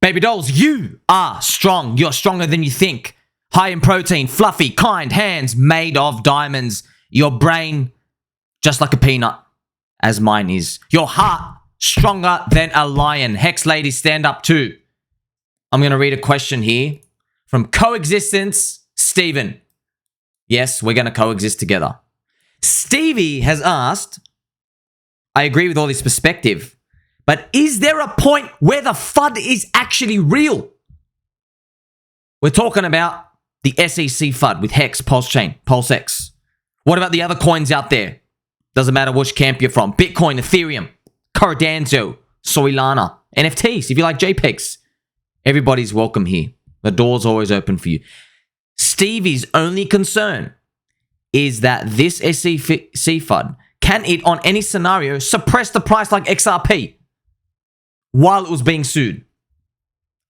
Baby dolls, you are strong. You're stronger than you think. High in protein, fluffy, kind hands made of diamonds. Your brain, just like a peanut, as mine is. Your heart, stronger than a lion. Hex ladies, stand up too. I'm going to read a question here from Coexistence Steven. Yes, we're going to coexist together. Stevie has asked, I agree with all this perspective, but is there a point where the FUD is actually real? We're talking about the SEC Fud with HEX, PulseChain, PulseX. What about the other coins out there? Doesn't matter which camp you're from. Bitcoin, Ethereum, Cardano, Solana, NFTs, if you like JPEGs. Everybody's welcome here. The door's always open for you. Stevie's only concern is that this SEC Fud, can it on any scenario suppress the price like XRP while it was being sued?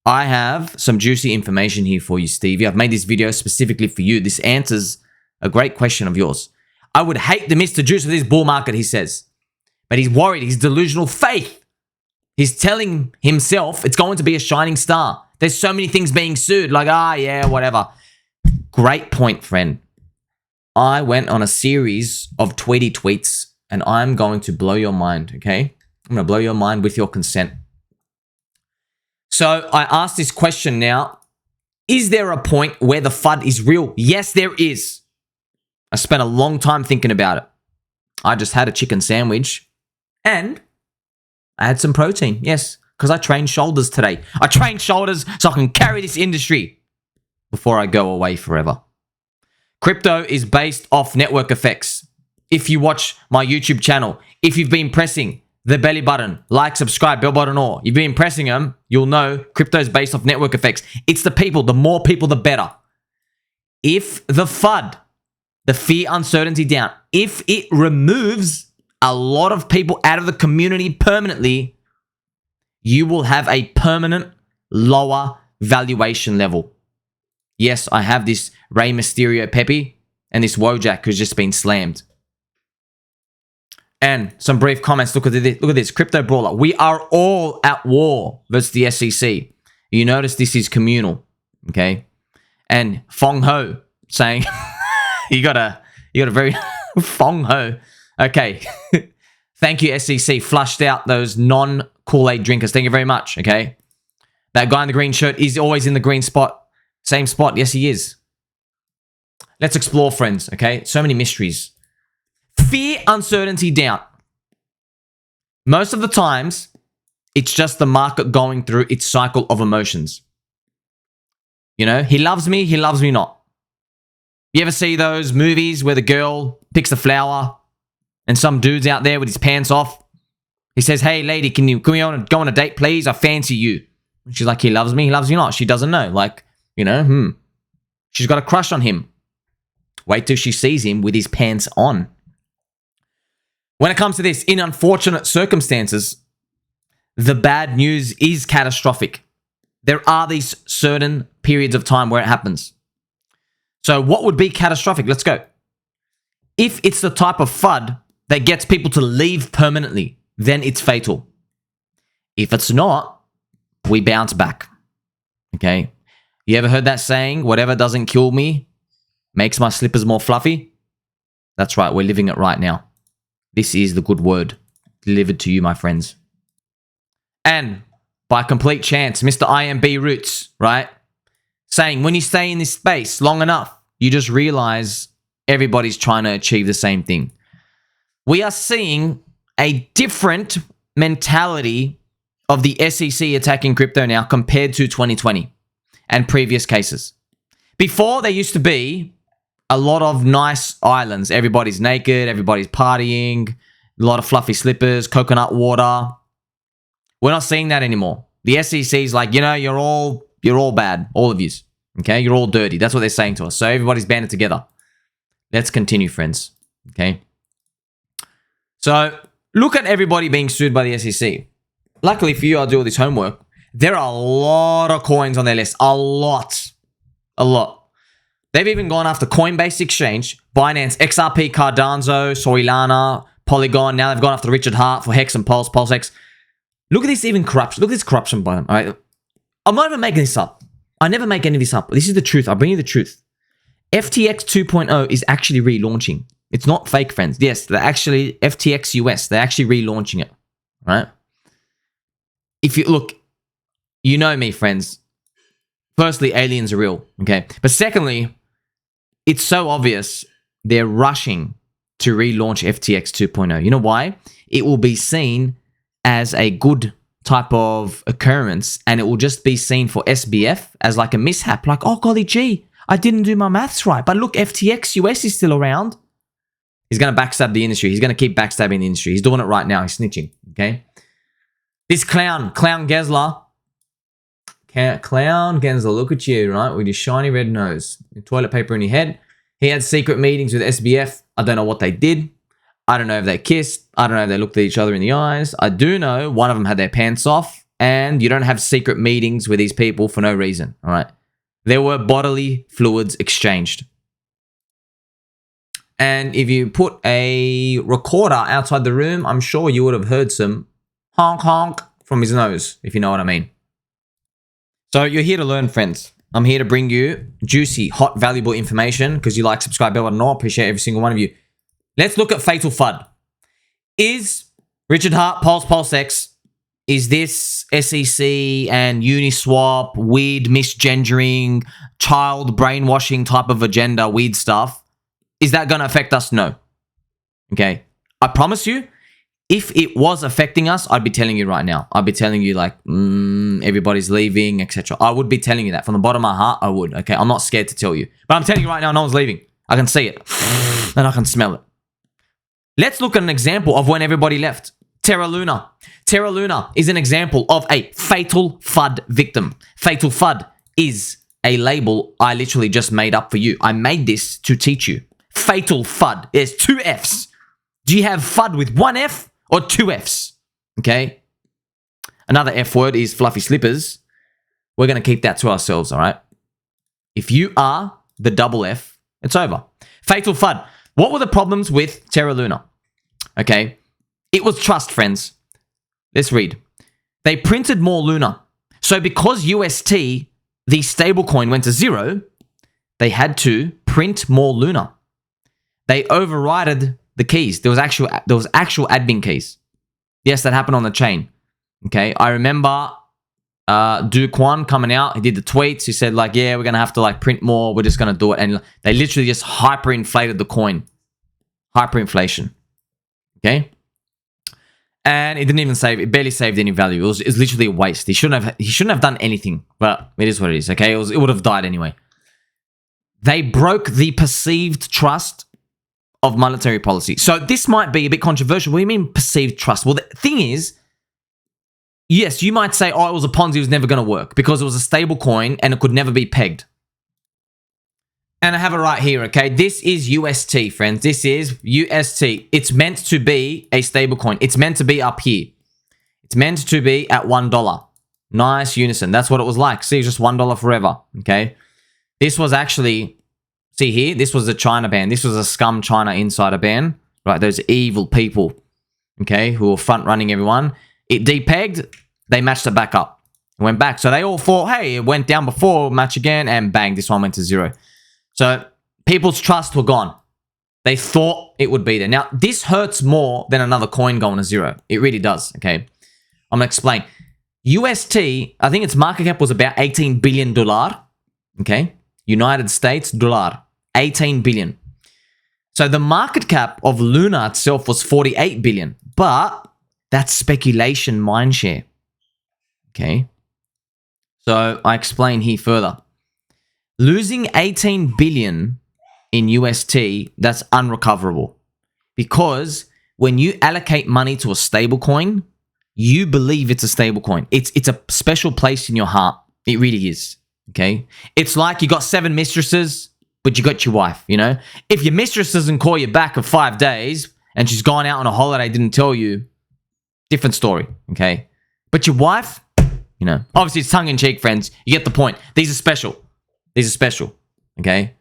I have some juicy information here for you, Stevie. I've made this video specifically for you. This answers a great question of yours. I would hate the Mr. Juice of this bull market, he says. But he's worried. He's delusional faith. He's telling himself it's going to be a shining star. There's so many things being sued. Like, yeah, whatever. Great point, friend. I went on a series of tweety tweets and I'm going to blow your mind, okay? I'm going to blow your mind with your consent. So I asked this question now. Is there a point where the FUD is real? Yes, there is. I spent a long time thinking about it. I just had a chicken sandwich and I had some protein. Yes, because I trained shoulders today. I trained shoulders so I can carry this industry before I go away forever. Crypto is based off network effects. If you watch my YouTube channel, if you've been pressing the belly button, like, subscribe, bell button, or you've been pressing them, you'll know crypto is based off network effects. It's the people. The more people, the better. If the FUD, the fear, uncertainty down, if it removes a lot of people out of the community permanently, you will have a permanent lower valuation level. Yes, I have this Rey Mysterio Pepe and this Wojak who's just been slammed. And some brief comments. Look at this. Look at this. Crypto Brawler. We are all at war versus the SEC. You notice this is communal. Okay. And Fong Ho saying, you got a very Fong Ho. Okay. Thank you, SEC. Flushed out those non-Kool-Aid drinkers. Thank you very much. Okay. That guy in the green shirt is always in the green spot. Same spot. Yes, he is. Let's explore, friends. Okay. So many mysteries. Fear, uncertainty, doubt. Most of the times, it's just the market going through its cycle of emotions. You know, he loves me not. You ever see those movies where the girl picks a flower and some dude's out there with his pants off? He says, hey, lady, can we go on a date, please? I fancy you. And she's like, he loves me not. She doesn't know. Like, you know, she's got a crush on him. Wait till she sees him with his pants on. When it comes to this, in unfortunate circumstances, the bad news is catastrophic. There are these certain periods of time where it happens. So what would be catastrophic? Let's go. If it's the type of FUD that gets people to leave permanently, then it's fatal. If it's not, we bounce back. Okay? You ever heard that saying, whatever doesn't kill me makes my slippers more fluffy? That's right, we're living it right now. This is the good word delivered to you, my friends. And by complete chance, Mr. IMB Roots, right? Saying when you stay in this space long enough, you just realize everybody's trying to achieve the same thing. We are seeing a different mentality of the SEC attacking crypto now compared to 2020 and previous cases. Before, there used to be a lot of nice islands. Everybody's naked, everybody's partying, a lot of fluffy slippers, coconut water. We're not seeing that anymore. The SEC's like, you know, you're all bad, all of you. Okay, you're all dirty. That's what they're saying to us. So everybody's banded together. Let's continue, friends. Okay. So look at everybody being sued by the SEC. Luckily for you, I'll do all this homework. There are a lot of coins on their list. A lot. They've even gone after Coinbase Exchange, Binance, XRP, Cardano, Solana, Polygon. Now they've gone after Richard Hart for HEX and PulseX. Look at this even corruption. Look at this corruption by them. All right. I'm not even making this up. I never make any of this up. This is the truth. I bring you the truth. FTX 2.0 is actually relaunching. It's not fake, friends. Yes, they're actually FTX US. They're actually relaunching it, right? If you look, you know me, friends. Firstly, aliens are real, okay? But secondly, it's so obvious they're rushing to relaunch FTX 2.0. You know why? It will be seen as a good type of occurrence, and it will just be seen for SBF as like a mishap. Like, oh, golly gee, I didn't do my maths right. But look, FTX US is still around. He's going to backstab the industry. He's going to keep backstabbing the industry. He's doing it right now. He's snitching, okay? This clown Gensler, look at you, right? With your shiny red nose, your toilet paper in your head. He had secret meetings with SBF. I don't know what they did. I don't know if they kissed. I don't know if they looked at each other in the eyes. I do know one of them had their pants off, and you don't have secret meetings with these people for no reason, all right? There were bodily fluids exchanged. And if you put a recorder outside the room, I'm sure you would have heard some honk honk from his nose, if you know what I mean. So you're here to learn, friends. I'm here to bring you juicy, hot, valuable information because you like, subscribe, bell button, I appreciate every single one of you. Let's look at Fatal Fud. Is Richard Hart, PulseX, is this SEC and Uniswap, weird misgendering, child brainwashing type of agenda, weird stuff, is that going to affect us? No. Okay. I promise you, if it was affecting us, I'd be telling you right now. I'd be telling you like, everybody's leaving, etc. I would be telling you that. From the bottom of my heart, I would. Okay. I'm not scared to tell you. But I'm telling you right now, no one's leaving. I can see it. And I can smell it. Let's look at an example of when everybody left. Terra Luna. Terra Luna is an example of a Fatal Fud victim. Fatal Fud is a label I literally just made up for you. I made this to teach you. Fatal Fud. There's two Fs. Do you have FUD with one F or two Fs? Okay. Another F word is fluffy slippers. We're going to keep that to ourselves, all right? If you are the double F, it's over. Fatal Fud. What were the problems with Terra Luna? Okay. It was trust, friends. Let's read. They printed more Luna. So because UST, the stablecoin, went to zero, they had to print more Luna. They overrided the keys. There was actual admin keys. Yes, that happened on the chain. Okay. I remember Duke One coming out. He did the tweets. He said like, yeah, we're going to have to like print more. We're just going to do it. And they literally just hyperinflated the coin. Hyperinflation. Okay. And it didn't even save, it barely saved any value. It was literally a waste. He shouldn't have done anything, but it is what it is. Okay. It would have died anyway. They broke the perceived trust of monetary policy. So this might be a bit controversial. What do you mean perceived trust? Well, the thing is, yes, you might say, oh, it was a Ponzi, it was never going to work because it was a stable coin and it could never be pegged. And I have it right here, okay? This is UST, friends. This is UST. It's meant to be a stable coin. It's meant to be up here. It's meant to be at $1. Nice unison. That's what it was like. See, it's just $1 forever, okay? This was actually... See here, this was a China ban. This was a scum China insider ban. Right, those evil people, okay, who were front running everyone. It depegged, they matched it back up. It went back. So they all thought, hey, it went down before, match again, and bang, this one went to zero. So people's trust were gone. They thought it would be there. Now, this hurts more than another coin going to zero. It really does, okay? I'm going to explain. UST, I think its market cap was about $18 billion, okay? United States dollar. 18 billion. So the market cap of Luna itself was 48 billion, but that's speculation mindshare. Okay. So I explain here further. Losing 18 billion in UST, that's unrecoverable. Because when you allocate money to a stable coin, you believe it's a stable coin. It's a special place in your heart. It really is. Okay. It's like you got 7 mistresses, but you got your wife, you know? If your mistress doesn't call you back for 5 days and she's gone out on a holiday, didn't tell you, different story, okay? But your wife, you know, obviously it's tongue-in-cheek, friends. You get the point. These are special. These are special, okay?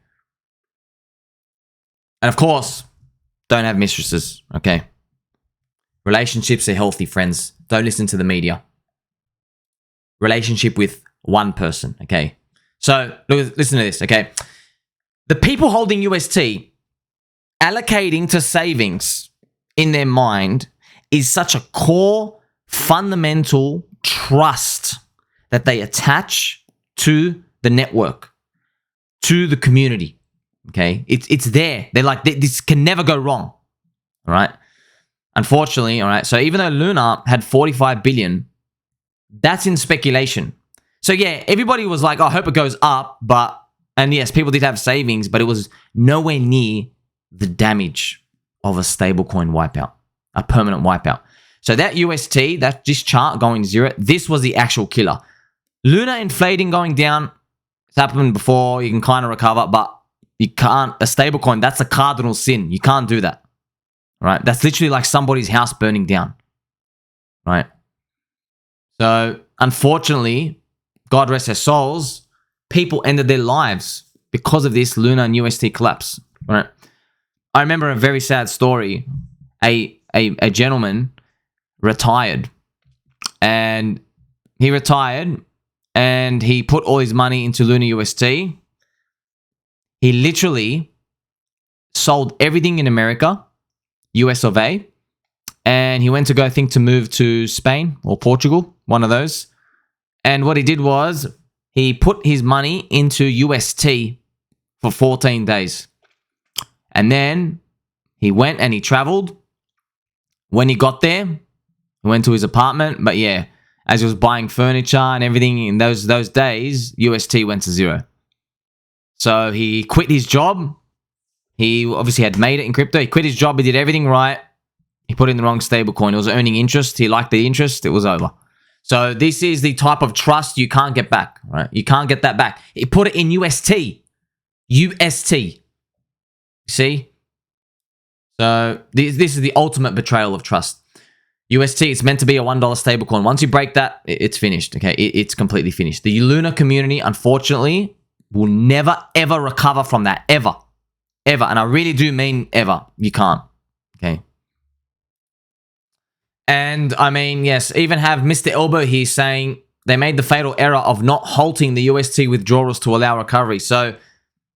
And of course, don't have mistresses, okay? Relationships are healthy, friends. Don't listen to the media. Relationship with one person, okay? So listen to this, okay? The people holding UST allocating to savings in their mind is such a core, fundamental trust that they attach to the network, to the community, okay? It's there. They're like, this can never go wrong, all right? Unfortunately, all right, so even though Luna had 45 billion, that's in speculation. So yeah, everybody was like, oh, I hope it goes up, and yes, people did have savings, but it was nowhere near the damage of a stablecoin wipeout, a permanent wipeout. So that UST, this chart going zero, this was the actual killer. Luna inflating going down, it's happened before, you can kind of recover, but you can't, a stablecoin, that's a cardinal sin. You can't do that, right? That's literally like somebody's house burning down, right? So unfortunately, God rest their souls, people ended their lives because of this Luna and UST collapse, right? I remember a very sad story. A gentleman retired, and he retired and he put all his money into Luna UST. He literally sold everything in America, US of A, and he went to go think to move to Spain or Portugal, one of those. And what he did was he put his money into UST for 14 days. And then he went and he traveled. When he got there, he went to his apartment. But yeah, as he was buying furniture and everything in those days, UST went to zero. So he quit his job. He obviously had made it in crypto. He quit his job. He did everything right. He put in the wrong stablecoin. It was earning interest. He liked the interest. It was over. So this is the type of trust you can't get back, right? You can't get that back. He put it in UST. UST. See? So this is the ultimate betrayal of trust. UST, it's meant to be a $1 stablecoin. Once you break that, it's finished, okay? It's completely finished. The Luna community, unfortunately, will never, ever recover from that. Ever. Ever. And I really do mean ever. You can't, okay? And I mean, yes, even have Mr. Elbow here saying they made the fatal error of not halting the UST withdrawals to allow recovery. So,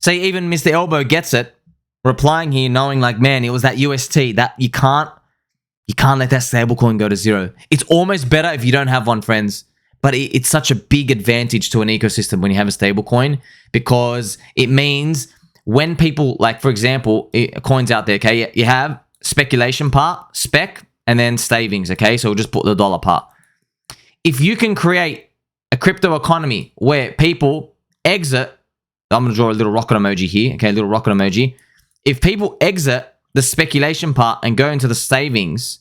say even Mr. Elbow gets it, replying here knowing like, man, it was that UST that you can't let that stablecoin go to zero. It's almost better if you don't have one, friends. But it's such a big advantage to an ecosystem when you have a stablecoin, because it means when people, like for example, coins out there, okay, you have speculation part, spec, and then savings, okay? So we'll just put the dollar part. If you can create a crypto economy where people exit, I'm going to draw a little rocket emoji here, okay, a little rocket emoji. If people exit the speculation part and go into the savings,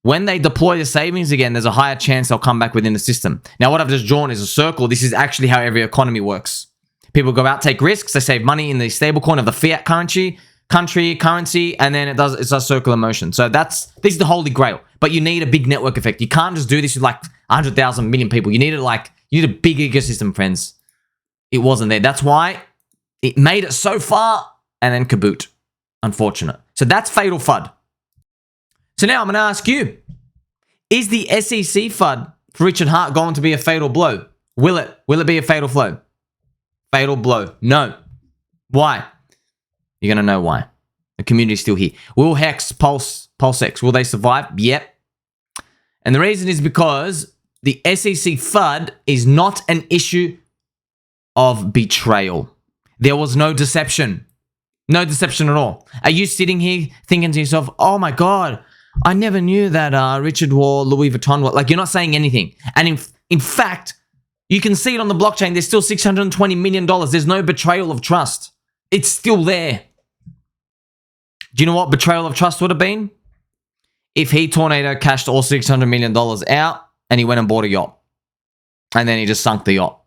when they deploy the savings again, there's a higher chance they'll come back within the system. Now, what I've just drawn is a circle. This is actually how every economy works. People go out, take risks, they save money in the stablecoin of the fiat currency, and then it's a circular motion. So this is the holy grail. But you need a big network effect. You can't just do this with like 100,000 million people. You need a big ecosystem, friends. It wasn't there. That's why it made it so far and then kaboot. Unfortunate. So that's Fatal Fud. So now I'm going to ask you, is the SEC Fud for Richard Hart going to be a fatal blow? Will it be a fatal blow? Fatal blow. No. Why? You're going to know why. The community's still here. Will HEX, PulseX, will they survive? Yep. And the reason is because the SEC Fud is not an issue of betrayal. There was no deception. No deception at all. Are you sitting here thinking to yourself, oh my God, I never knew that Richard wore Louis Vuitton. Like, you're not saying anything. And in fact, you can see it on the blockchain. There's still $620 million. There's no betrayal of trust. It's still there. Do you know what betrayal of trust would have been? If he tornado cashed all $600 million out and he went and bought a yacht. And then he just sunk the yacht.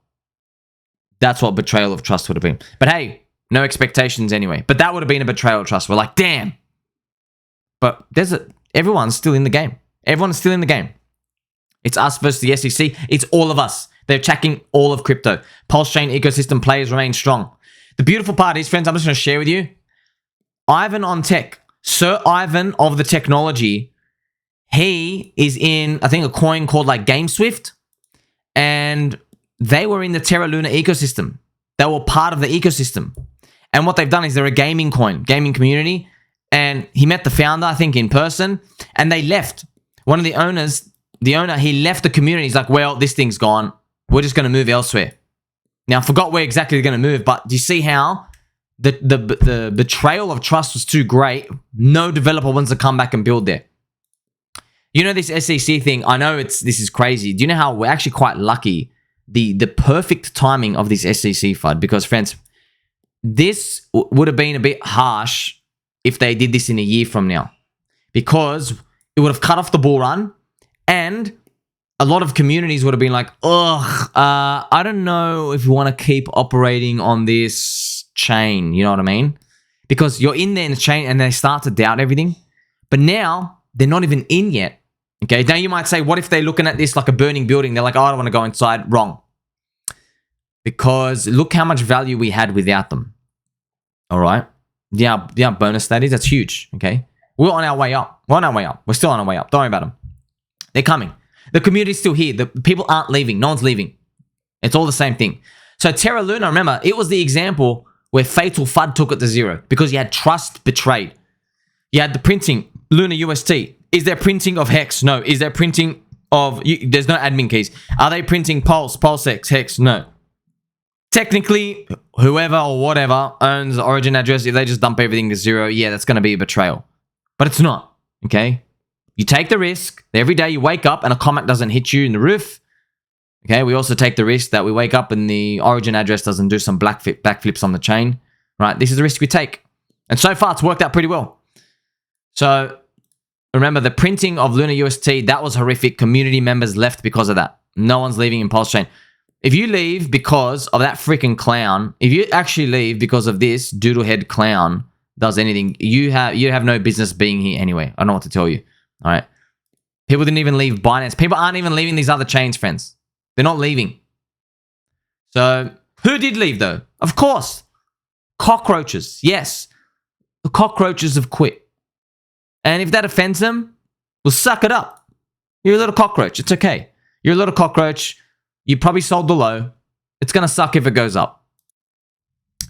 That's what betrayal of trust would have been. But hey, no expectations anyway. But that would have been a betrayal of trust. We're like, damn. But everyone's still in the game. Everyone's still in the game. It's us versus the SEC. It's all of us. They're checking all of crypto. PulseChain ecosystem players remain strong. The beautiful part is, friends, I'm just going to share with you. Ivan on tech. Sir Ivan of the technology. He is in, I think, a coin called like GameSwift. And they were in the Terra Luna ecosystem. They were part of the ecosystem. And what they've done is they're a gaming coin, gaming community. And he met the founder, I think, in person. And they left. One of the owners, he left the community. He's like, well, this thing's gone. We're just going to move elsewhere. Now, I forgot where exactly they're going to move. But do you see how the betrayal of trust was too great? No developer wants to come back and build there. You know this SEC thing, I know this is crazy. Do you know how we're actually quite lucky? The perfect timing of this SEC Fud, because friends, this would have been a bit harsh if they did this in a year from now, because it would have cut off the bull run, and a lot of communities would have been like, ugh, I don't know if you want to keep operating on this chain, you know what I mean? Because you're in there in the chain and they start to doubt everything. But now they're not even in yet. Okay, now you might say, what if they're looking at this like a burning building? They're like, oh, I don't want to go inside. Wrong. Because look how much value we had without them. All right. Yeah, bonus that is. That's huge. Okay. We're on our way up. We're on our way up. We're still on our way up. Don't worry about them. They're coming. The community's still here. The people aren't leaving. No one's leaving. It's all the same thing. So Terra Luna, remember, it was the example where Fatal Fud took it to zero because you had trust betrayed. You had the printing, Luna UST. Is there printing of HEX? No. Is there printing of... there's no admin keys. Are they printing PulseX, HEX? No. Technically, whoever or whatever owns the origin address, if they just dump everything to zero, yeah, that's going to be a betrayal. But it's not, okay? You take the risk. Every day you wake up and a comet doesn't hit you in the roof. Okay, we also take the risk that we wake up and the origin address doesn't do some backflips on the chain. Right? This is the risk we take. And so far, it's worked out pretty well. So... remember, the printing of Luna UST, that was horrific. Community members left because of that. No one's leaving in PulseChain. If you leave because of that freaking clown, if you actually leave because of this doodlehead clown does anything, you have no business being here anyway. I don't know what to tell you. All right. People didn't even leave Binance. People aren't even leaving these other chains, friends. They're not leaving. So, who did leave, though? Of course. Cockroaches. Yes. The cockroaches have quit. And if that offends them, well, suck it up. You're a little cockroach. It's okay. You're a little cockroach. You probably sold the low. It's going to suck if it goes up.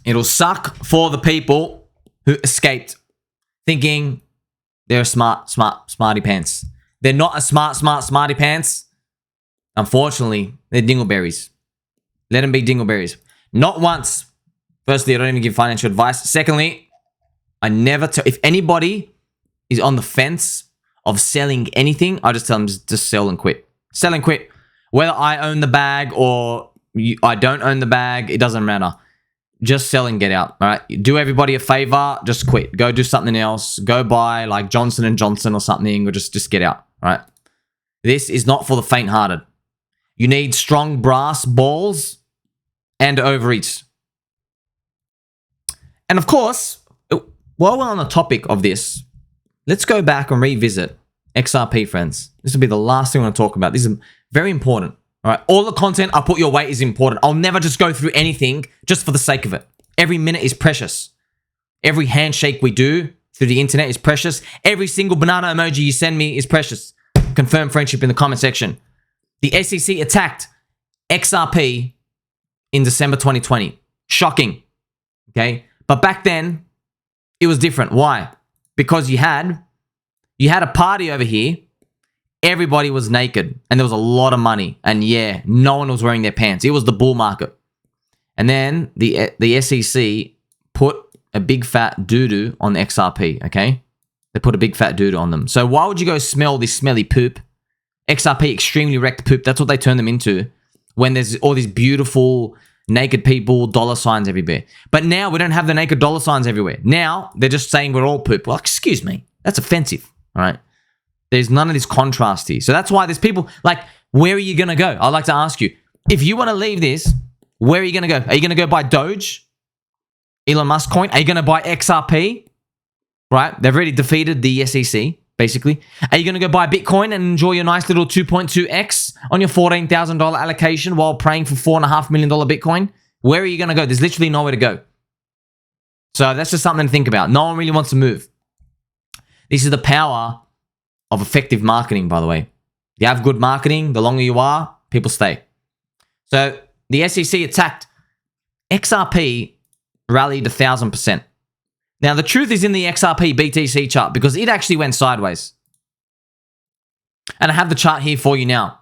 It'll suck for the people who escaped thinking they're smarty pants. They're not a smarty pants. Unfortunately, they're dingleberries. Let them be dingleberries. Not once. Firstly, I don't even give financial advice. Secondly, I never tell... if anybody is on the fence of selling anything, I just tell them just sell and quit. Sell and quit. Whether I own the bag or I don't own the bag, it doesn't matter. Just sell and get out. All right. Do everybody a favor. Just quit. Go do something else. Go buy like Johnson & Johnson or something, or just get out. All right. This is not for the faint-hearted. You need strong brass balls and ovaries. And of course, while we're on the topic of this, let's go back and revisit XRP, friends. This will be the last thing I want to talk about. This is very important. All right. All the content I put your way is important. I'll never just go through anything just for the sake of it. Every minute is precious. Every handshake we do through the internet is precious. Every single banana emoji you send me is precious. Confirm friendship in the comment section. The SEC attacked XRP in December 2020. Shocking. Okay. But back then, it was different. Why? Because you had a party over here. Everybody was naked and there was a lot of money. And yeah, no one was wearing their pants. It was the bull market. And then the SEC put a big fat doo-doo on the XRP, okay? They put a big fat doo-doo on them. So why would you go smell this smelly poop? XRP extremely wrecked poop. That's what they turn them into when there's all these beautiful naked people, dollar signs everywhere. But now we don't have the naked dollar signs everywhere. Now they're just saying we're all poop. Well, excuse me. That's offensive, all right? There's none of this contrast here. So that's why there's people like, where are you going to go? I'd like to ask you, if you want to leave this, where are you going to go? Are you going to go buy Doge? Elon Musk coin? Are you going to buy XRP? Right? They've already defeated the SEC, basically. Are you going to go buy Bitcoin and enjoy your nice little 2.2x on your $14,000 allocation while praying for $4.5 million Bitcoin? Where are you going to go? There's literally nowhere to go. So that's just something to think about. No one really wants to move. This is the power of effective marketing, by the way. You have good marketing, the longer you are, people stay. So the SEC attacked. XRP rallied 1,000%. Now, the truth is in the XRP BTC chart because it actually went sideways. And I have the chart here for you now.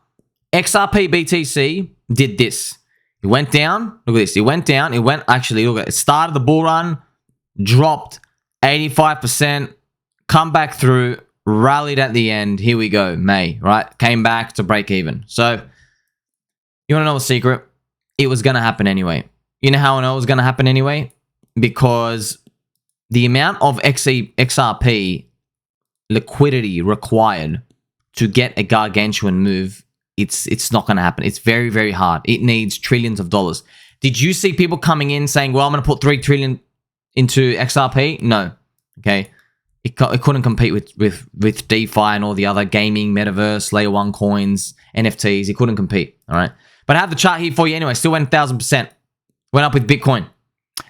XRP BTC did this. It went down. Look at this. It went down. It went, actually, look at it. It started the bull run, dropped 85%, come back through, rallied at the end. Here we go, May, right? Came back to break even. So, you want to know a secret? It was going to happen anyway. You know how I know it was going to happen anyway? Because the amount of XRP liquidity required to get a gargantuan move, it's not going to happen. It's very, very hard. It needs trillions of dollars. Did you see people coming in saying, well, I'm going to put 3 trillion into XRP? No. Okay. It couldn't compete with DeFi and all the other gaming, metaverse, layer 1 coins, NFTs. It couldn't compete. All right. But I have the chart here for you anyway. Still went 1,000%. Went up with Bitcoin.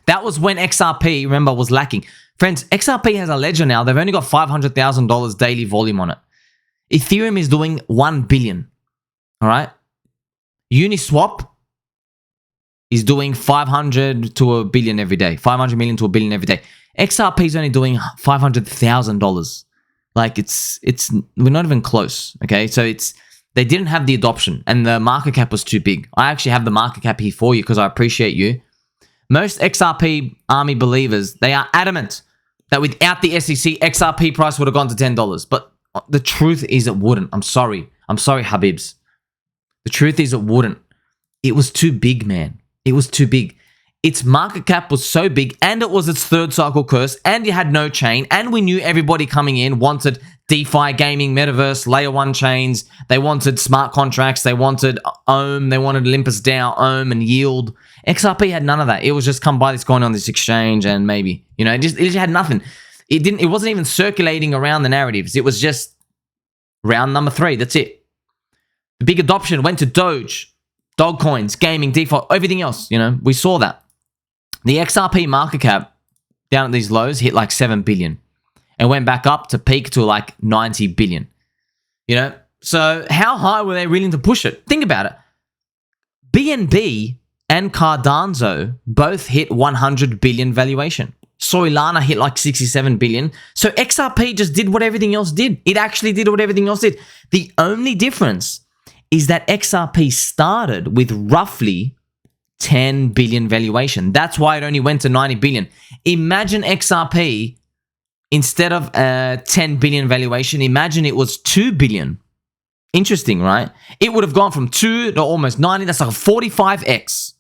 That was when XRP, remember, was lacking. Friends, XRP has a ledger now. They've only got $500,000 daily volume on it. Ethereum is doing 1 billion. All right. Uniswap is doing 500 to a billion every day. 500 million to a billion every day. XRP is only doing $500,000. Like we're not even close. Okay. So they didn't have the adoption and the market cap was too big. I actually have the market cap here for you because I appreciate you. Most XRP army believers, they are adamant that without the SEC, XRP price would have gone to $10. But the truth is it wouldn't. I'm sorry. I'm sorry, Habibs. The truth is it wouldn't. It was too big, man. It was too big. Its market cap was so big and it was its third cycle curse and you had no chain and we knew everybody coming in wanted DeFi, gaming, metaverse, layer 1 chains. They wanted smart contracts. They wanted Ohm. They wanted Olympus DAO, Ohm, and Yield. XRP had none of that. It was just come buy this coin on this exchange and maybe, you know, it just had nothing. It wasn't even circulating around the narratives. It was just round number 3. That's it. The big adoption went to Doge, dog coins, gaming, DeFi, everything else. You know, we saw that. The XRP market cap down at these lows hit like 7 billion and went back up to peak to like 90 billion. You know, so how high were they willing to push it? Think about it. BNB and Cardano both hit 100 billion valuation. Solana hit like 67 billion. So XRP just did what everything else did. It actually did what everything else did. The only difference is that XRP started with roughly 10 billion valuation. That's why it only went to 90 billion. Imagine XRP, instead of 10 billion valuation, imagine it was 2 billion. Interesting, right? It would have gone from 2 to almost 90. That's like a 45x.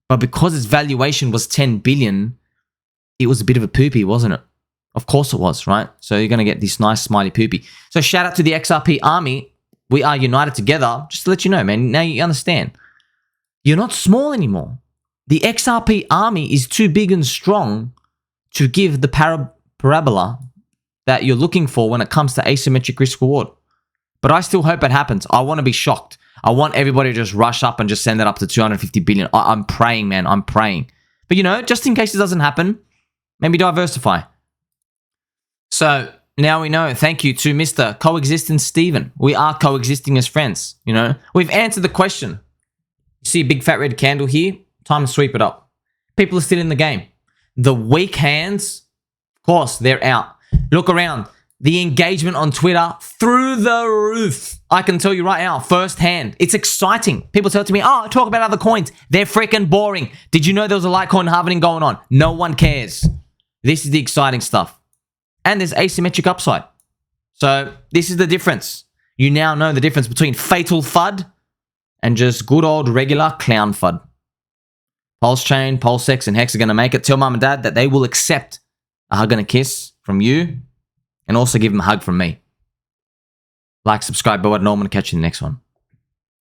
But because its valuation was 10 billion, it was a bit of a poopy, wasn't it? Of course it was, right? So you're going to get this nice smiley poopy. So shout out to the XRP army. We are united together. Just to let you know, man. Now you understand. You're not small anymore. The XRP army is too big and strong to give the parabola that you're looking for when it comes to asymmetric risk reward. But I still hope it happens. I want to be shocked. I want everybody to just rush up and just send it up to 250 billion. I'm praying, man. I'm praying. But you know, just in case it doesn't happen, maybe diversify. So now we know. Thank you to Mr. Coexistence Steven. We are coexisting as friends. You know, we've answered the question. You see a big fat red candle here? Time to sweep it up. People are still in the game. The weak hands, of course, they're out. Look around. The engagement on Twitter, through the roof. I can tell you right now, firsthand. It's exciting. People tell to me, oh, talk about other coins. They're freaking boring. Did you know there was a Litecoin halving going on? No one cares. This is the exciting stuff. And there's asymmetric upside. So this is the difference. You now know the difference between Fatal Fud and just good old regular clown FUD. PulseChain, PulseX, and HEX are going to make it. Tell mom and dad that they will accept a hug and a kiss from you and also give them a hug from me. Like, subscribe, but I'm going to catch you in the next one.